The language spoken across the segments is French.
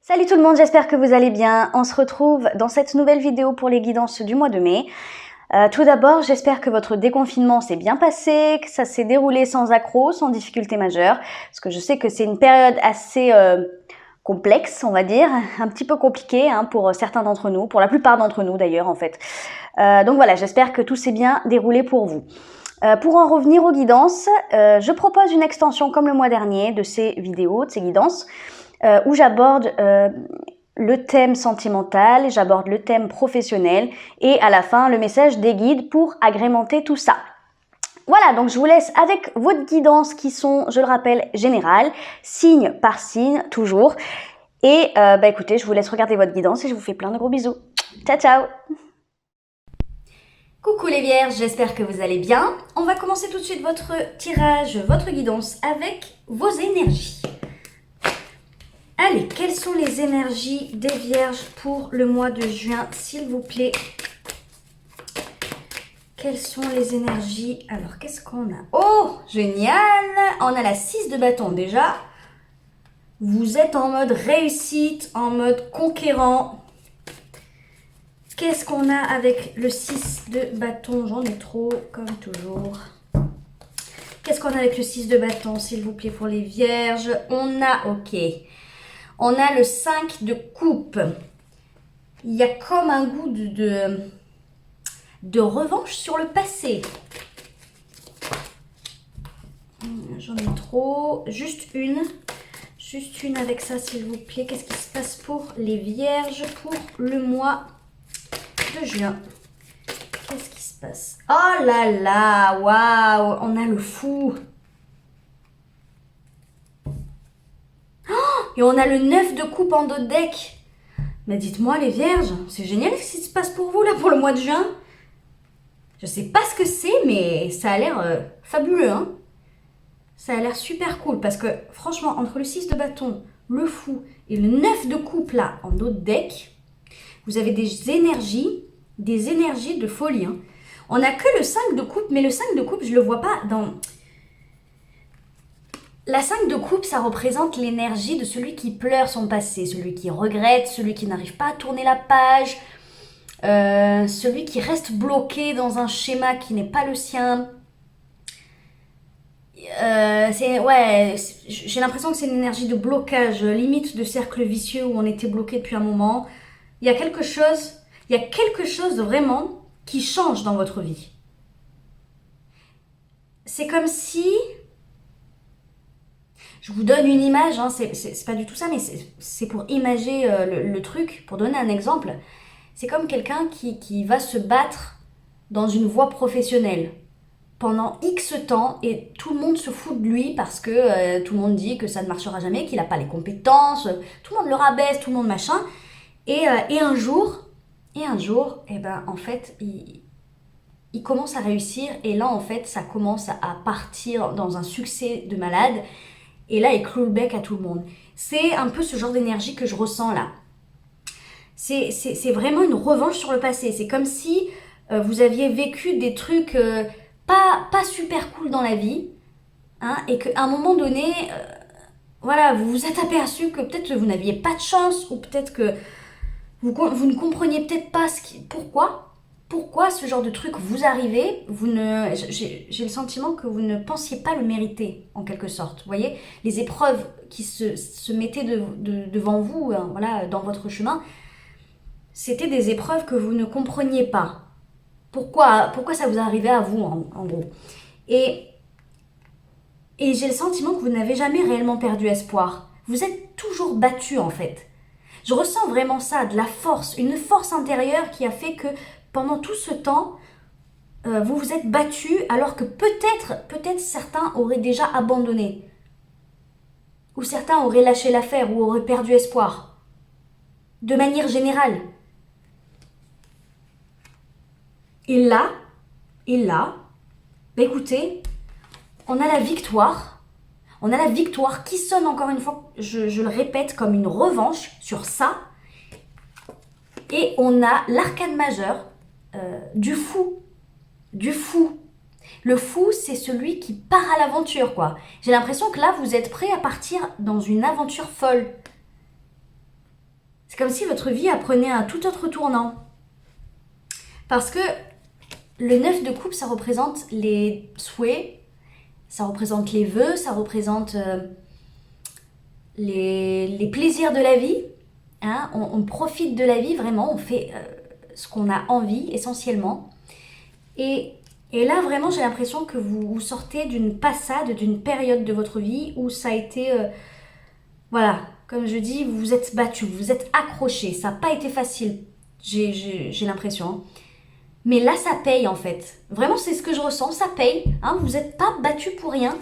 Salut tout le monde, j'espère que vous allez bien. On se retrouve dans cette nouvelle vidéo pour les guidances du mois de mai. Tout d'abord, j'espère que votre déconfinement s'est bien passé, que ça s'est déroulé sans accroc, sans difficulté majeure, parce que je sais que c'est une période assez complexe, on va dire, un petit peu compliquée pour certains d'entre nous, pour la plupart d'entre nous d'ailleurs en fait. Donc voilà, j'espère que tout s'est bien déroulé pour vous. Pour en revenir aux guidances, je propose une extension comme le mois dernier de ces vidéos, de ces guidances, où j'aborde le thème sentimental, j'aborde le thème professionnel et à la fin le message des guides pour agrémenter tout ça. Voilà, donc je vous laisse avec votre guidance qui sont, je le rappelle, générales, signe par signe, toujours. Et écoutez, je vous laisse regarder votre guidance et je vous fais plein de gros bisous. Ciao, ciao! Coucou les vierges, j'espère que vous allez bien. On va commencer tout de suite votre tirage, votre guidance avec vos énergies. Allez, quelles sont les énergies des vierges pour le mois de juin, s'il vous plaît? Quelles sont les énergies? Alors, qu'est-ce qu'on a? Oh, génial! On a la 6 de bâton déjà. Vous êtes en mode réussite, en mode conquérant. Qu'est-ce qu'on a avec le 6 de bâton? J'en ai trop, comme toujours. Qu'est-ce qu'on a avec le 6 de bâton, s'il vous plaît, pour les vierges? On a, ok, on a le 5 de coupe. Il y a comme un goût de revanche sur le passé. J'en ai trop. Juste une avec ça, s'il vous plaît. Qu'est-ce qui se passe pour les vierges pour le mois de juin? Qu'est-ce qui se passe? Oh là là, waouh, on a le fou. Oh, et on a le 9 de coupe en dos de deck. Mais dites-moi les vierges, c'est génial ce qui se passe pour vous là pour le mois de juin. Je sais pas ce que c'est, mais ça a l'air fabuleux, hein. Ça a l'air super cool parce que franchement, entre le 6 de bâton, le fou et le 9 de coupe là en dos de deck, vous avez des énergies de folie, hein. On n'a que le 5 de coupe, mais le 5 de coupe, je le vois pas dans... La 5 de coupe, ça représente l'énergie de celui qui pleure son passé, celui qui regrette, celui qui n'arrive pas à tourner la page, celui qui reste bloqué dans un schéma qui n'est pas le sien. J'ai l'impression que c'est une énergie de blocage, limite de cercle vicieux où on était bloqué depuis un moment. Il y a quelque chose vraiment qui change dans votre vie. C'est comme si... Je vous donne une image, hein, c'est pas du tout ça, mais c'est pour imager le truc, pour donner un exemple. C'est comme quelqu'un qui va se battre dans une voie professionnelle pendant X temps et tout le monde se fout de lui parce que tout le monde dit que ça ne marchera jamais, qu'il n'a pas les compétences, tout le monde le rabaisse, tout le monde machin. Et un jour, en fait, il commence à réussir et là, en fait, ça commence à partir dans un succès de malade. Et là, il cloue le bec à tout le monde. C'est un peu ce genre d'énergie que je ressens là. C'est vraiment une revanche sur le passé. C'est comme si vous aviez vécu des trucs pas super cool dans la vie. Hein, et qu'à un moment donné, voilà, vous vous êtes aperçu que peut-être vous n'aviez pas de chance. Ou peut-être que vous ne compreniez peut-être pas pourquoi ce genre de truc vous arrivait. J'ai le sentiment que vous ne pensiez pas le mériter, en quelque sorte. Vous voyez, les épreuves qui se mettaient devant vous, hein, voilà, dans votre chemin, c'était des épreuves que vous ne compreniez pas. Pourquoi ça vous arrivait à vous, en gros. Et j'ai le sentiment que vous n'avez jamais réellement perdu espoir. Vous êtes toujours battu, en fait. Je ressens vraiment ça, de la force, une force intérieure qui a fait que pendant tout ce temps, vous vous êtes battu alors que peut-être certains auraient déjà abandonné. Ou certains auraient lâché l'affaire ou auraient perdu espoir. De manière générale. Et là, écoutez, on a la victoire. On a la victoire qui sonne encore une fois, je le répète, comme une revanche sur ça. Et on a l'arcane majeur du fou. Le fou, c'est celui qui part à l'aventure, quoi. J'ai l'impression que là, vous êtes prêt à partir dans une aventure folle. C'est comme si votre vie apprenait un tout autre tournant. Parce que le 9 de coupe, ça représente les souhaits, ça représente les vœux, ça représente les plaisirs de la vie. Hein. On profite de la vie vraiment, on fait ce qu'on a envie essentiellement. Et là, vraiment, j'ai l'impression que vous sortez d'une passade, d'une période de votre vie où ça a été... voilà, comme je dis, vous vous êtes battu, vous vous êtes accroché. Ça n'a pas été facile, j'ai l'impression. Hein. Mais là, ça paye en fait. Vraiment, c'est ce que je ressens, ça paye. Hein. Vous n'êtes pas battu pour rien.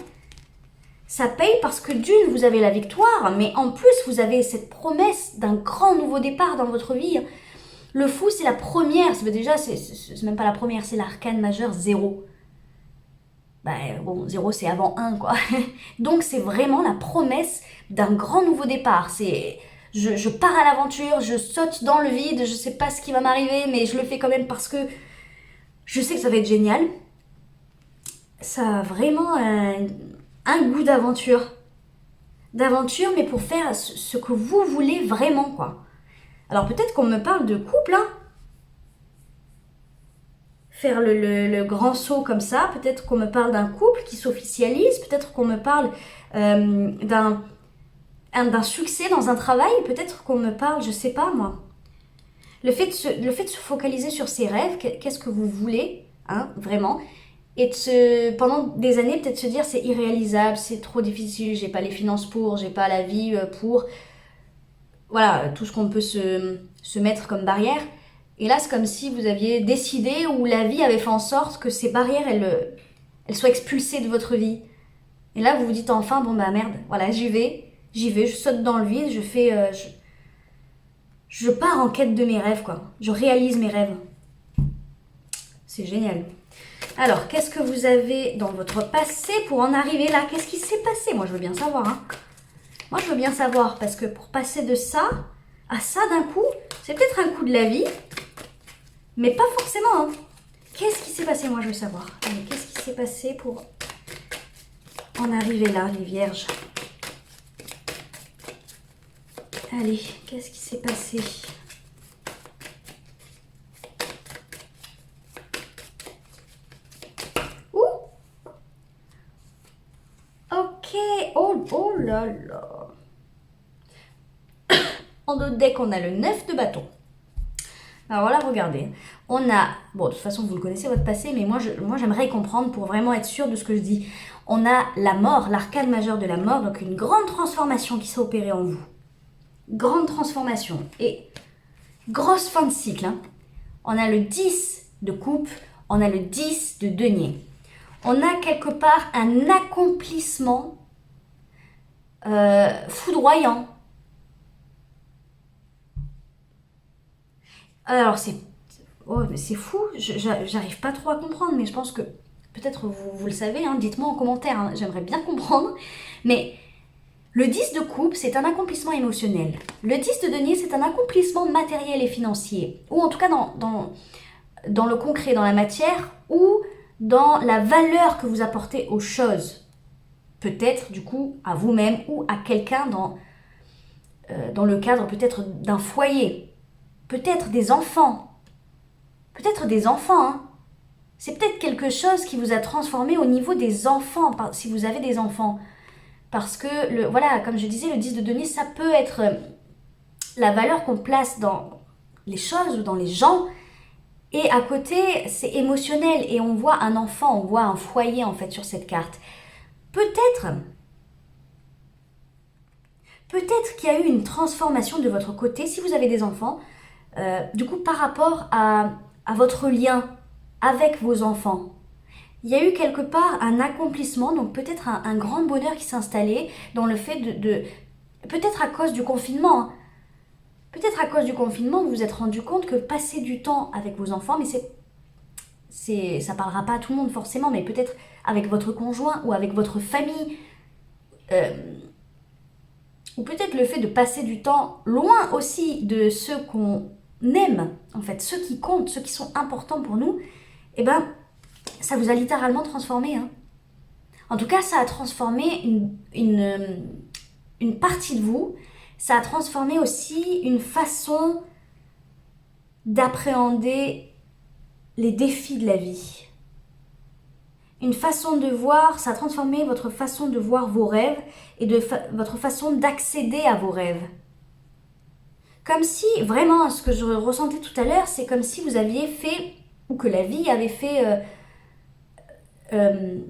Ça paye parce que d'une, vous avez la victoire, mais en plus, vous avez cette promesse d'un grand nouveau départ dans votre vie. Le fou, c'est la première. Déjà, c'est même pas la première, c'est l'arcane majeur 0. Bon, 0 c'est avant 1 quoi. Donc c'est vraiment la promesse d'un grand nouveau départ. Je pars à l'aventure, je saute dans le vide, je sais pas ce qui va m'arriver, mais je le fais quand même parce que je sais que ça va être génial. Ça a vraiment un goût d'aventure. D'aventure, mais pour faire ce que vous voulez vraiment quoi. Alors peut-être qu'on me parle de couple, hein. Faire le grand saut comme ça, peut-être qu'on me parle d'un couple qui s'officialise, peut-être qu'on me parle d'un succès dans un travail, peut-être qu'on me parle, je sais pas moi. Le fait de se focaliser sur ses rêves, qu'est-ce que vous voulez, hein, vraiment, et pendant des années peut-être se dire c'est irréalisable, c'est trop difficile, j'ai pas les finances pour, j'ai pas la vie pour, voilà, tout ce qu'on peut se mettre comme barrière. Et là, c'est comme si vous aviez décidé ou la vie avait fait en sorte que ces barrières, elles soient expulsées de votre vie. Et là, vous vous dites enfin, bon bah merde, voilà, j'y vais, je saute dans le vide, je pars en quête de mes rêves, quoi. Je réalise mes rêves. C'est génial. Alors, qu'est-ce que vous avez dans votre passé pour en arriver là? Qu'est-ce qui s'est passé? Moi, je veux bien savoir, hein. Moi, je veux bien savoir, parce que pour passer de ça à ça d'un coup, c'est peut-être un coup de la vie, mais pas forcément. Hein. Qu'est-ce qui s'est passé? Moi, je veux savoir. Allez, qu'est-ce qui s'est passé pour en arriver là, les vierges? Allez, qu'est-ce qui s'est passé? Ouh! Ok, oh là là. En d'autres deck, on a le 9 de bâton. Alors là, regardez, on a... Bon, de toute façon, vous le connaissez, votre passé, mais moi j'aimerais comprendre pour vraiment être sûre de ce que je dis. On a la mort, l'arcane majeur de la mort, donc une grande transformation qui s'est opérée en vous. Grande transformation. Et grosse fin de cycle. Hein. On a le 10 de coupe, on a le 10 de denier. On a quelque part un accomplissement foudroyant. Alors c'est fou, j'arrive pas trop à comprendre, mais je pense que peut-être vous le savez, hein, dites-moi en commentaire, hein, j'aimerais bien comprendre. Mais le 10 de coupe, c'est un accomplissement émotionnel. Le 10 de denier, c'est un accomplissement matériel et financier. Ou en tout cas dans le concret, dans la matière, ou dans la valeur que vous apportez aux choses. Peut-être du coup à vous-même ou à quelqu'un dans le cadre peut-être d'un foyer. Peut-être des enfants. Peut-être des enfants, hein. C'est peut-être quelque chose qui vous a transformé au niveau des enfants, si vous avez des enfants. Parce que, voilà, comme je disais, le 10 de denier, ça peut être la valeur qu'on place dans les choses ou dans les gens. Et à côté, c'est émotionnel. Et on voit un enfant, on voit un foyer, en fait, sur cette carte. Peut-être qu'il y a eu une transformation de votre côté, si vous avez des enfants, du coup, par rapport à votre lien avec vos enfants. Il y a eu quelque part un accomplissement, donc peut-être un grand bonheur qui s'est installé dans le fait de peut-être à cause du confinement. Hein. Peut-être à cause du confinement, vous vous êtes rendu compte que passer du temps avec vos enfants, mais ça parlera pas à tout le monde forcément, mais peut-être avec votre conjoint ou avec votre famille, ou peut-être le fait de passer du temps loin aussi de ceux qu'on aime, en fait, ceux qui comptent, ceux qui sont importants pour nous, eh ben, ça vous a littéralement transformé. Hein. En tout cas, ça a transformé une partie de vous. ça a transformé aussi une façon d'appréhender les défis de la vie. Une façon de voir, ça a transformé votre façon de voir vos rêves et votre façon d'accéder à vos rêves. Comme si, vraiment, ce que je ressentais tout à l'heure, c'est comme si vous aviez fait, ou que la vie avait fait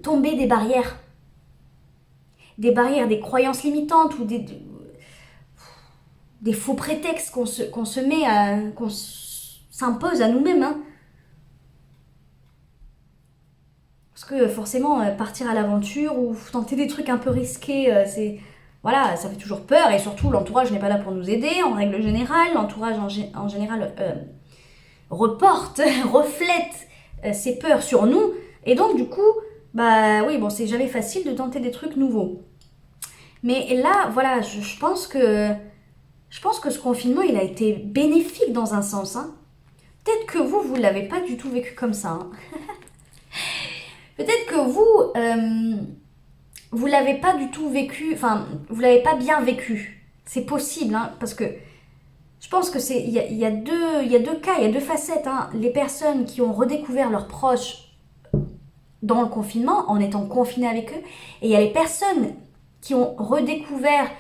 tomber des barrières. Des barrières, des croyances limitantes ou des faux prétextes qu'on se met qu'on s'impose à nous-mêmes. Hein. Parce que forcément, partir à l'aventure ou tenter des trucs un peu risqués, voilà, ça fait toujours peur. Et surtout, l'entourage n'est pas là pour nous aider, en règle générale. L'entourage, en général, reporte, reflète ses peurs sur nous. Et donc, du coup, bah oui, bon, c'est jamais facile de tenter des trucs nouveaux. Mais là, voilà, je pense que ce confinement, il a été bénéfique dans un sens. Hein. Peut-être que vous ne l'avez pas du tout vécu comme ça. Hein. Peut-être que vous l'avez pas du tout vécu, enfin, vous l'avez pas bien vécu. C'est possible, hein, parce que je pense que il y a deux cas, il y a deux facettes. Hein. Les personnes qui ont redécouvert leurs proches dans le confinement, en étant confinés avec eux, et il y a les personnes qui ont redécouvert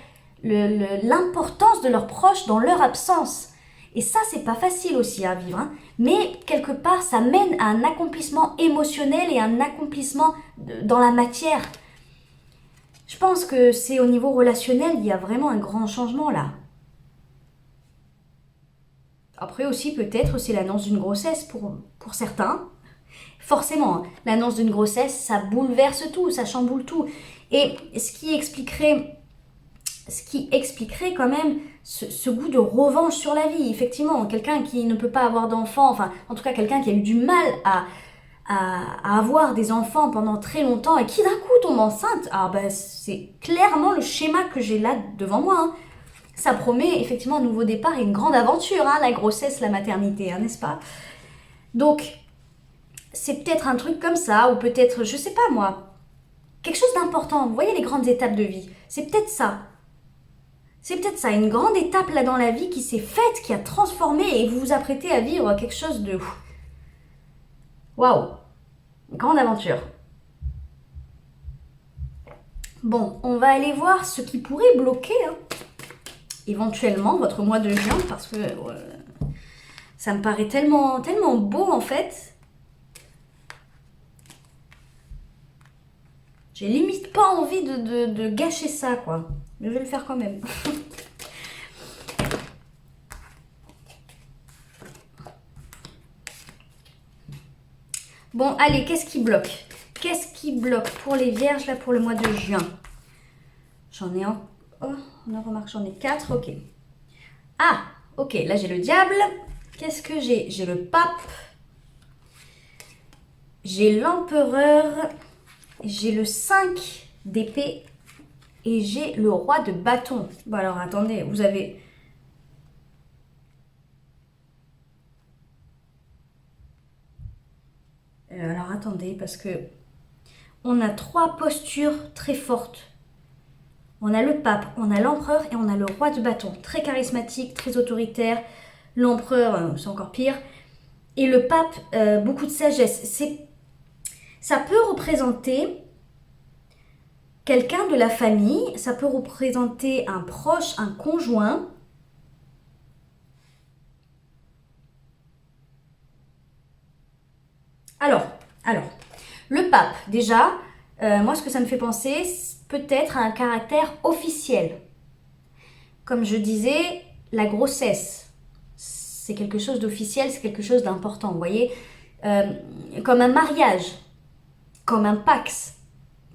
l'importance de leurs proches dans leur absence. Et ça, c'est pas facile aussi à vivre. Hein. Mais quelque part, ça mène à un accomplissement émotionnel et un accomplissement dans la matière. Je pense que c'est au niveau relationnel, il y a vraiment un grand changement là. Après aussi, peut-être, c'est l'annonce d'une grossesse pour certains. Forcément, hein, l'annonce d'une grossesse, ça bouleverse tout, ça chamboule tout. Et ce qui expliquerait quand même ce goût de revanche sur la vie. Effectivement, quelqu'un qui ne peut pas avoir d'enfants, enfin, en tout cas, quelqu'un qui a eu du mal à avoir des enfants pendant très longtemps et qui d'un coup tombe enceinte, c'est clairement le schéma que j'ai là devant moi. Hein. Ça promet effectivement un nouveau départ et une grande aventure, hein, la grossesse, la maternité, hein, n'est-ce pas? Donc, c'est peut-être un truc comme ça, ou peut-être, je sais pas moi, quelque chose d'important. Vous voyez les grandes étapes de vie, c'est peut-être ça. C'est peut-être ça, une grande étape là dans la vie qui s'est faite, qui a transformé et vous vous apprêtez à vivre quelque chose de... Waouh! Grande aventure. Bon, on va aller voir ce qui pourrait bloquer hein, éventuellement votre mois de juin parce que ça me paraît tellement beau en fait. J'ai limite pas envie de gâcher ça quoi. Mais je vais le faire quand même. Bon, allez, qu'est-ce qui bloque? Qu'est-ce qui bloque pour les vierges, là, pour le mois de juin? J'en ai un... Oh, on remarque, j'en ai 4, ok. Ah, ok, là, j'ai le diable. Qu'est-ce que j'ai? J'ai le pape. J'ai l'empereur. J'ai le 5 d'épée. Et j'ai le roi de bâton. Bon, alors, attendez, vous avez... Alors attendez, parce que on a 3 postures très fortes. On a le pape, on a l'empereur et on a le roi de bâton. Très charismatique, très autoritaire. L'empereur, c'est encore pire. Et le pape, beaucoup de sagesse. Ça peut représenter quelqu'un de la famille, ça peut représenter un proche, un conjoint. Alors, le pape, déjà, moi ce que ça me fait penser, peut-être à un caractère officiel. Comme je disais, la grossesse, c'est quelque chose d'officiel, c'est quelque chose d'important, vous voyez, comme un mariage, comme un pax,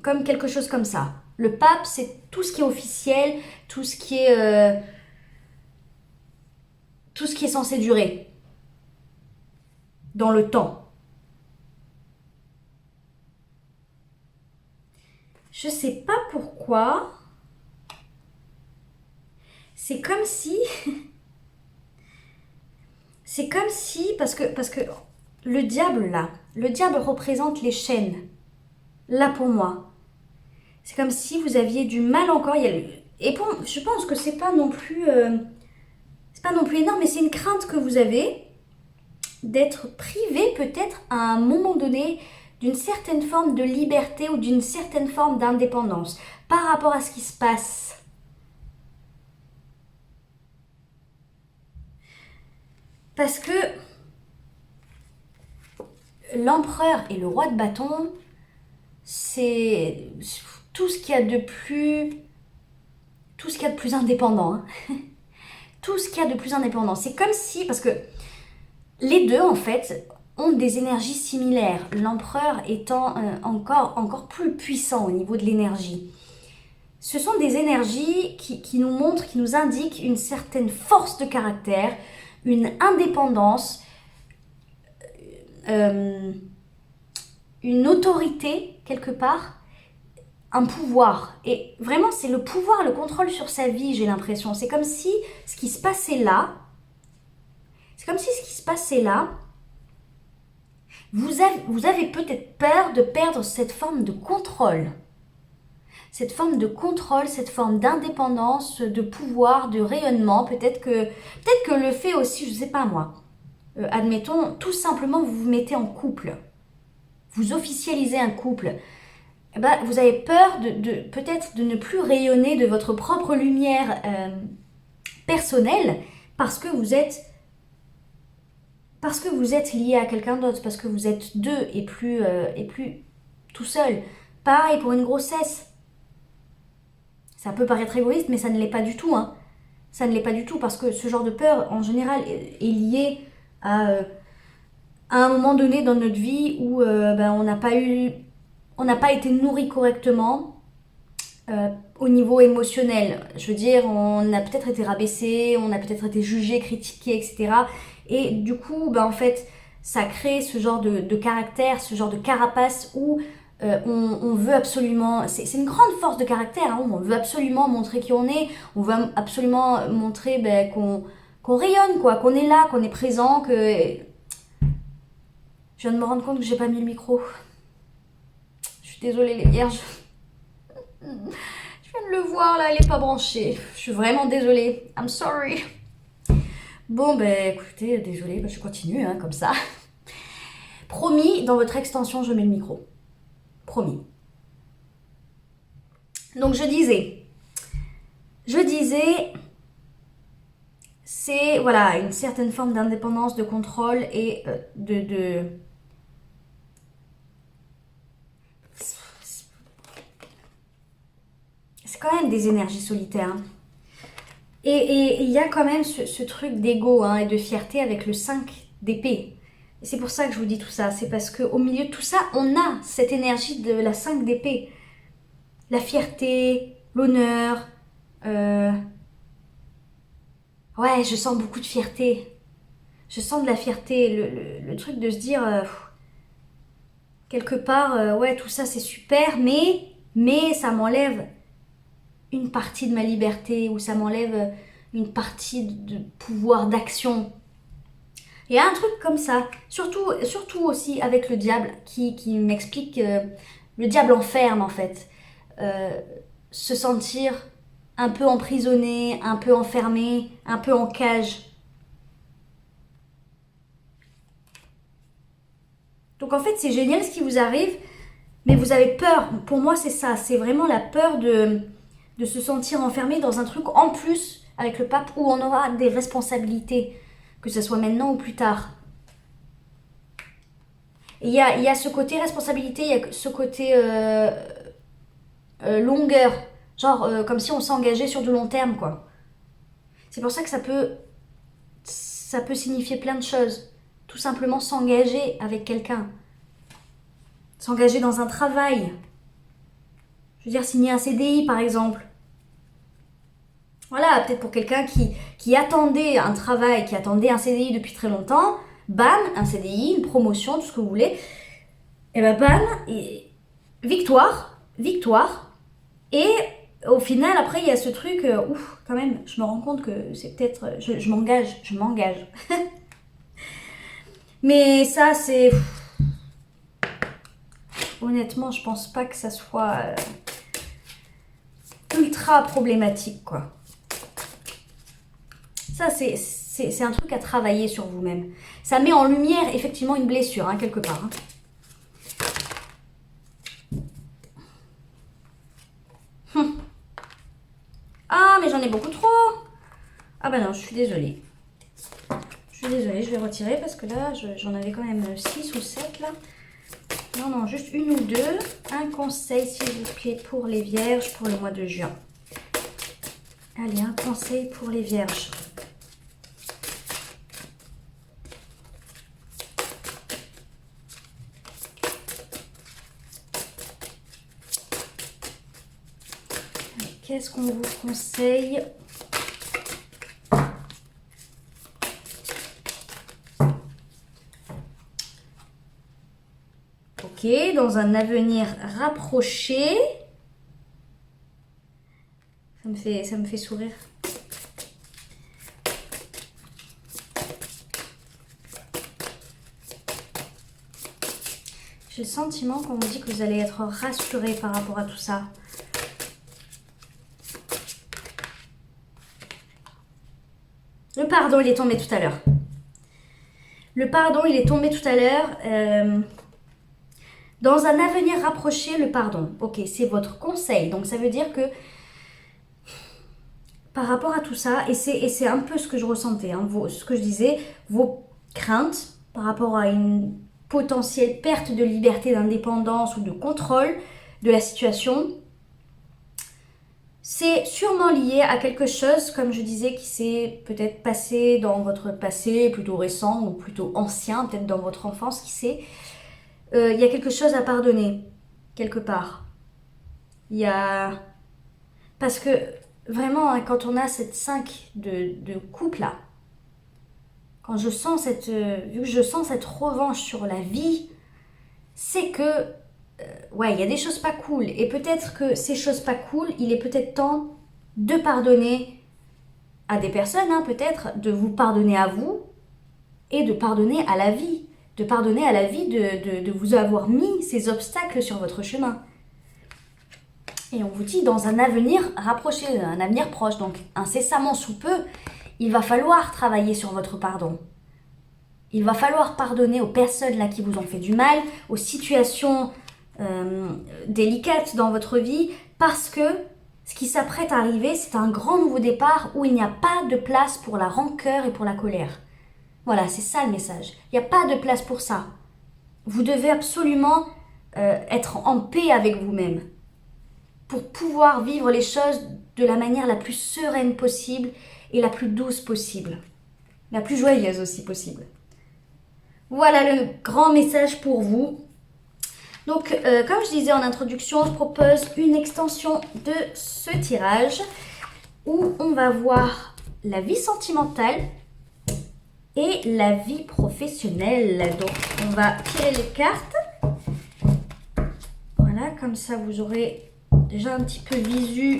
comme quelque chose comme ça. Le pape, c'est tout ce qui est officiel, tout ce qui est censé durer dans le temps. Je sais pas pourquoi. C'est comme si... parce que le diable là, le diable représente les chaînes. Là pour moi. C'est comme si vous aviez du mal encore. Et je pense que c'est pas non plus énorme, mais c'est une crainte que vous avez d'être privé peut-être à un moment donné d'une certaine forme de liberté ou d'une certaine forme d'indépendance par rapport à ce qui se passe. Parce que l'empereur et le roi de bâton, c'est tout ce qu'il y a de plus indépendant. Hein. Tout ce qu'il y a de plus indépendant. C'est comme si, parce que les deux en fait ont des énergies similaires, l'empereur étant encore plus puissant au niveau de l'énergie. Ce sont des énergies qui nous montrent, qui nous indiquent une certaine force de caractère, une indépendance, une autorité quelque part, un pouvoir. Et vraiment, c'est le pouvoir, le contrôle sur sa vie, j'ai l'impression. C'est comme si ce qui se passait là, vous avez peut-être peur de perdre cette forme de contrôle. Cette forme de contrôle, cette forme d'indépendance, de pouvoir, de rayonnement. Peut-être que le fait aussi, je sais pas moi, admettons, tout simplement vous vous mettez en couple. Vous officialisez un couple. Eh ben, vous avez peur peut-être de ne plus rayonner de votre propre lumière personnelle parce que vous êtes lié à quelqu'un d'autre, parce que vous êtes deux et plus tout seul. Pareil pour une grossesse. Ça peut paraître égoïste, mais ça ne l'est pas du tout. Hein. Ça ne l'est pas du tout, parce que ce genre de peur, en général, est lié à un moment donné dans notre vie où on n'a pas été nourri correctement au niveau émotionnel. Je veux dire, on a peut-être été rabaissé, on a peut-être été jugé, critiqué, etc. Et du coup, en fait, ça crée ce genre de caractère, ce genre de carapace où on veut absolument... C'est une grande force de caractère, hein, on veut absolument montrer qui on est, on veut absolument montrer qu'on rayonne, quoi, qu'on est là, qu'on est présent, que... Je viens de me rendre compte que j'ai pas mis le micro. Je suis désolée les vierges. Je viens de le voir là, elle est pas branchée. Je suis vraiment désolée. I'm sorry. Bon, écoutez, désolée, je continue, hein, comme ça. Promis, dans votre extension, je mets le micro. Promis. Donc, je disais, c'est, voilà, une certaine forme d'indépendance, de contrôle et c'est quand même des énergies solitaires. Hein. Et il y a quand même ce truc d'ego, hein, et de fierté avec le 5 d'épée. Et c'est pour ça que je vous dis tout ça. C'est parce qu'au milieu de tout ça, on a cette énergie de la 5 d'épée. La fierté, l'honneur. Ouais, je sens beaucoup de fierté. Je sens de la fierté. Le truc de se dire, quelque part, ouais, tout ça c'est super, mais ça m'enlève une partie de ma liberté, ou ça m'enlève une partie de pouvoir d'action. Il y a un truc comme ça, surtout aussi avec le diable, qui m'explique le diable enferme en fait. Se sentir un peu emprisonné, un peu enfermé, un peu en cage. Donc en fait c'est génial ce qui vous arrive, mais vous avez peur. Pour moi c'est ça, c'est vraiment la peur de se sentir enfermé dans un truc en plus avec le pape où on aura des responsabilités, que ce soit maintenant ou plus tard. Et il y a ce côté responsabilité, il y a ce côté longueur, genre comme si on s'engageait sur du long terme, quoi. C'est pour ça que ça peut signifier plein de choses. Tout simplement s'engager avec quelqu'un. S'engager dans un travail. Je veux dire, signer un CDI par exemple. Voilà, peut-être pour quelqu'un qui attendait un travail, qui attendait un CDI depuis très longtemps, bam, un CDI, une promotion, tout ce que vous voulez. Et bam, et victoire. Et au final, après, il y a ce truc, ouf, quand même, je me rends compte que c'est peut-être, je m'engage. Mais ça, c'est... Honnêtement, je pense pas que ça soit ultra problématique, quoi. Ça, c'est un truc à travailler sur vous-même. Ça met en lumière, effectivement, une blessure, hein, quelque part. Hein. Ah, mais j'en ai beaucoup trop. Ah bah non, je suis désolée. Je suis désolée, je vais retirer parce que là, j'en avais quand même 6 ou 7 là. Non, non, juste une ou deux. Un conseil, s'il vous plaît, pour les vierges pour le mois de juin. Allez, un conseil pour les vierges. Qu'est-ce qu'on vous conseille? Ok, dans un avenir rapproché. Ça me fait sourire. J'ai le sentiment qu'on vous dit que vous allez être rassuré par rapport à tout ça. Le pardon, il est tombé tout à l'heure. Le pardon, il est tombé tout à l'heure. Dans un avenir rapproché, le pardon. Ok, c'est votre conseil. Donc, ça veut dire que par rapport à tout ça, et c'est un peu ce que je ressentais, hein, ce que je disais, vos craintes par rapport à une potentielle perte de liberté, d'indépendance ou de contrôle de la situation, c'est sûrement lié à quelque chose, comme je disais, qui s'est peut-être passé dans votre passé plutôt récent ou plutôt ancien, peut-être dans votre enfance, qui sait. Il y a quelque chose à pardonner, quelque part. Il y a... Parce que, vraiment, hein, quand on a cette 5 de couple là, quand je sens vu que je sens cette revanche sur la vie, c'est que, ouais, il y a des choses pas cool. Et peut-être que ces choses pas cool, il est peut-être temps de pardonner à des personnes, hein, peut-être, de vous pardonner à vous et de pardonner à la vie. De pardonner à la vie de vous avoir mis ces obstacles sur votre chemin. Et on vous dit dans un avenir rapproché, un avenir proche, donc incessamment sous peu, il va falloir travailler sur votre pardon. Il va falloir pardonner aux personnes là qui vous ont fait du mal, aux situations délicates dans votre vie, parce que ce qui s'apprête à arriver, c'est un grand nouveau départ où il n'y a pas de place pour la rancœur et pour la colère. Voilà, c'est ça le message. Il n'y a pas de place pour ça. Vous devez absolument être en paix avec vous-même pour pouvoir vivre les choses de la manière la plus sereine possible et la plus douce possible. La plus joyeuse aussi possible. Voilà le grand message pour vous. Donc, comme je disais en introduction, je propose une extension de ce tirage où on va voir la vie sentimentale et la vie professionnelle. Donc, on va tirer les cartes. Voilà, comme ça, vous aurez déjà un petit peu visu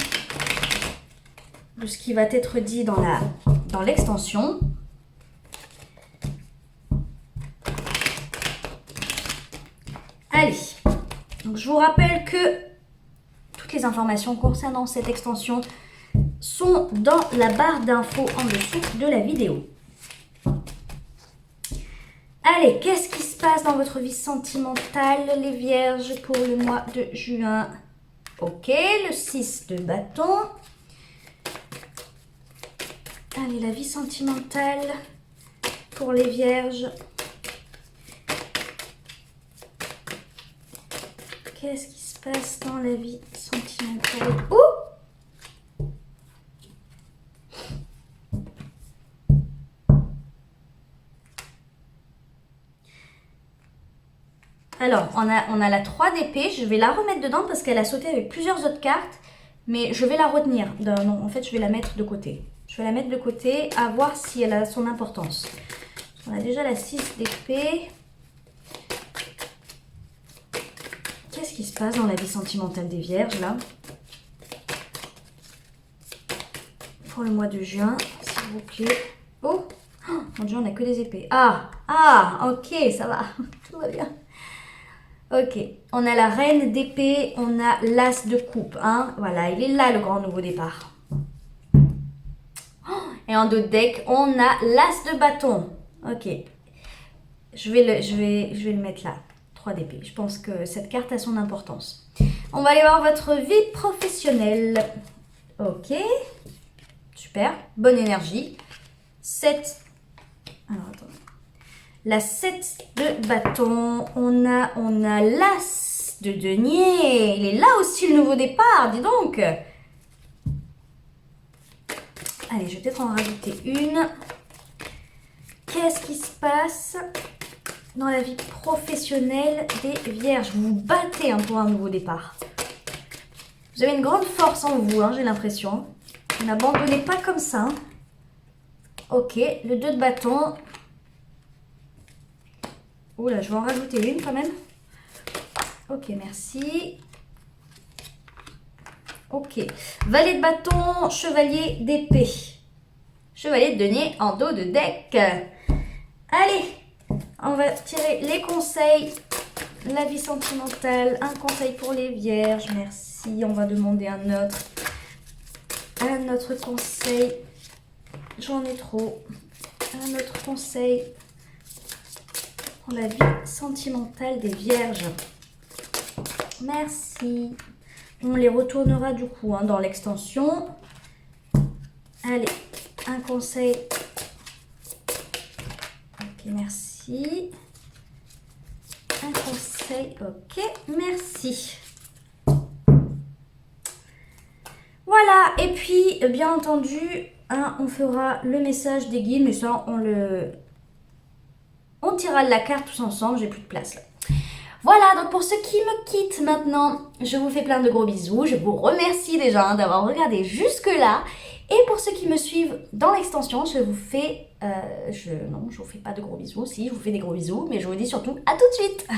de ce qui va être dit dans l'extension. Allez, donc je vous rappelle que toutes les informations concernant cette extension sont dans la barre d'infos en dessous de la vidéo. Allez, qu'est-ce qui se passe dans votre vie sentimentale, les vierges, pour le mois de juin? Ok, le 6 de bâton. Allez, la vie sentimentale pour les vierges. Qu'est-ce qui se passe dans la vie sentimentale? Ouh! Alors, on a la 3 d'épée. Je vais la remettre dedans parce qu'elle a sauté avec plusieurs autres cartes. Mais je vais la retenir. Non, en fait, je vais la mettre de côté. Je vais la mettre de côté à voir si elle a son importance. On a déjà la 6 d'épée. Qu'est-ce qui se passe dans la vie sentimentale des vierges, là? Pour le mois de juin, s'il vous plaît. Oh, mon Dieu, on n'a que des épées. Ah, ok, ça va. Tout va bien. Ok, on a la reine d'épée, on a l'as de coupe. Hein. Voilà, il est là le grand nouveau départ. Et en dos de deck, on a l'as de bâton. Ok, je vais le mettre là. 3 d'épée. Je pense que cette carte a son importance. On va aller voir votre vie professionnelle. Ok, super, bonne énergie. 7. Alors attendez. La 7 de bâton. On a l'as de denier. Il est là aussi le nouveau départ, dis donc. Allez, je vais peut-être en rajouter une. Qu'est-ce qui se passe dans la vie professionnelle des vierges? Vous vous battez pour un nouveau départ. Vous avez une grande force en vous, j'ai l'impression. Vous n'abandonnez pas comme ça. Ok, le 2 de bâton. Oula, je vais en rajouter une quand même. Ok, merci. Ok, valet de bâton, chevalier d'épée. Chevalier de denier en dos de deck. Allez, on va tirer les conseils. La vie sentimentale, un conseil pour les vierges, merci. On va demander un autre conseil. J'en ai trop. Un autre conseil pour la vie sentimentale des vierges. Merci. On les retournera du coup dans l'extension. Allez, un conseil. Ok, merci. Un conseil, ok, merci. Voilà, et puis bien entendu, on fera le message des guides, mais ça on tirera la carte tous ensemble, j'ai plus de place là. Voilà, donc pour ceux qui me quittent maintenant, je vous fais plein de gros bisous. Je vous remercie déjà d'avoir regardé jusque-là. Et pour ceux qui me suivent dans l'extension, je vous fais... non, je vous fais pas de gros bisous. Si, je vous fais des gros bisous, mais je vous dis surtout à tout de suite.